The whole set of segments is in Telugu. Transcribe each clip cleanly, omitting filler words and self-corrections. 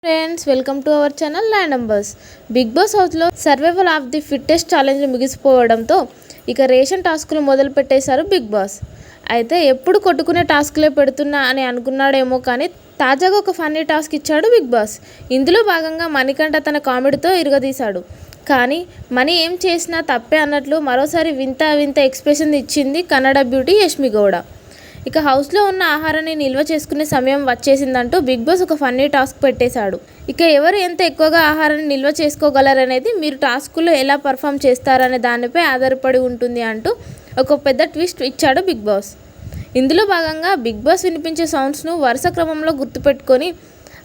Friends, welcome to our channel land numbers. Big boss హౌస్లో survival of the fittest challenge ముగిసిపోవడంతో ఇక రేషన్ టాస్కులు మొదలు పెట్టేశారు బిగ్ బాస్. అయితే ఎప్పుడు కొట్టుకునే టాస్కులే పెడుతున్నా అని అనుకున్నాడేమో, కానీ తాజాగా ఒక ఫన్నీ టాస్క్ ఇచ్చాడు బిగ్ బాస్. ఇందులో భాగంగా మణికంఠ తన కామెడీతో ఇరగదీశాడు. కానీ మణి ఏం చేసినా తప్పే అన్నట్లు మరోసారి వింత వింత ఎక్స్ప్రెషన్ ఇచ్చింది కన్నడ బ్యూటీ యష్మి గౌడ. ఇక హౌస్లో ఉన్న ఆహారాన్ని నిల్వ చేసుకునే సమయం వచ్చేసిందంటూ బిగ్ బాస్ ఒక ఫన్నీ టాస్క్ పెట్టేశాడు. ఇక ఎవరు ఎంత ఎక్కువగా ఆహారాన్ని నిల్వ చేసుకోగలరనేది మీరు టాస్కుల్లో ఎలా పర్ఫామ్ చేస్తారనే దానిపై ఆధారపడి ఉంటుంది అంటూ ఒక పెద్ద ట్విస్ట్ ఇచ్చాడు బిగ్ బాస్. ఇందులో భాగంగా బిగ్ బాస్ వినిపించే సౌండ్స్ను వరుస క్రమంలో గుర్తుపెట్టుకొని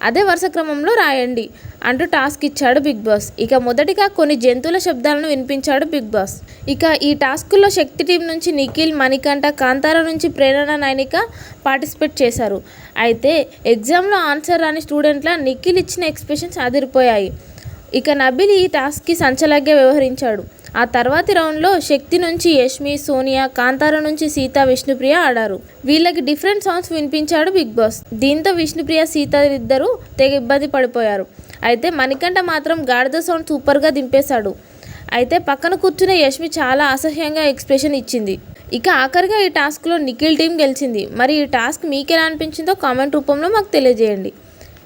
అదే వరుస క్రమంలో రాయండి అంటూ టాస్క్ ఇచ్చాడు బిగ్ బాస్. ఇక మొదటిగా కొన్ని జంతువుల శబ్దాలను వినిపించాడు బిగ్ బాస్. ఇక ఈ టాస్కుల్లో శక్తి టీం నుంచి నిఖిల్, మణికంఠ, కాంతార నుంచి ప్రేరణ, నైనిక పార్టిసిపేట్ చేశారు. అయితే ఎగ్జామ్లో ఆన్సర్ రాని స్టూడెంట్ల నిఖిల్ ఇచ్చిన ఎక్స్ప్రెషన్స్ అదిరిపోయాయి. ఇక నబిల్ ఈ టాస్క్కి సంచలనంగా వ్యవహరించాడు. ఆ తర్వాతి రౌండ్లో శక్తి నుంచి యష్మి, సోనియా, కాంతార నుంచి సీత, విష్ణుప్రియ ఆడారు. వీళ్ళకి డిఫరెంట్ సాంగ్స్ వినిపించాడు బిగ్ బాస్. దీంతో విష్ణుప్రియ, సీత ఇద్దరు తెగ ఇబ్బంది పడిపోయారు. అయితే మణికంఠ మాత్రం గాడిద సౌండ్ సూపర్గా దింపేశాడు. అయితే పక్కన కూర్చున్న యష్మి చాలా అసహ్యంగా ఎక్స్ప్రెషన్ ఇచ్చింది. ఇక ఆఖరిగా ఈ టాస్క్లో నిఖిల్ టీం గెలిచింది. మరి ఈ టాస్క్ మీకు ఎలా అనిపించిందో కామెంట్ రూపంలో మాకు తెలియజేయండి.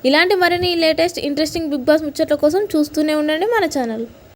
ఇలాంటి మరిన్ని లేటెస్ట్ ఇంట్రెస్టింగ్ బిగ్ బాస్ ముచ్చట్ల కోసం చూస్తూనే ఉండండి మన ఛానల్.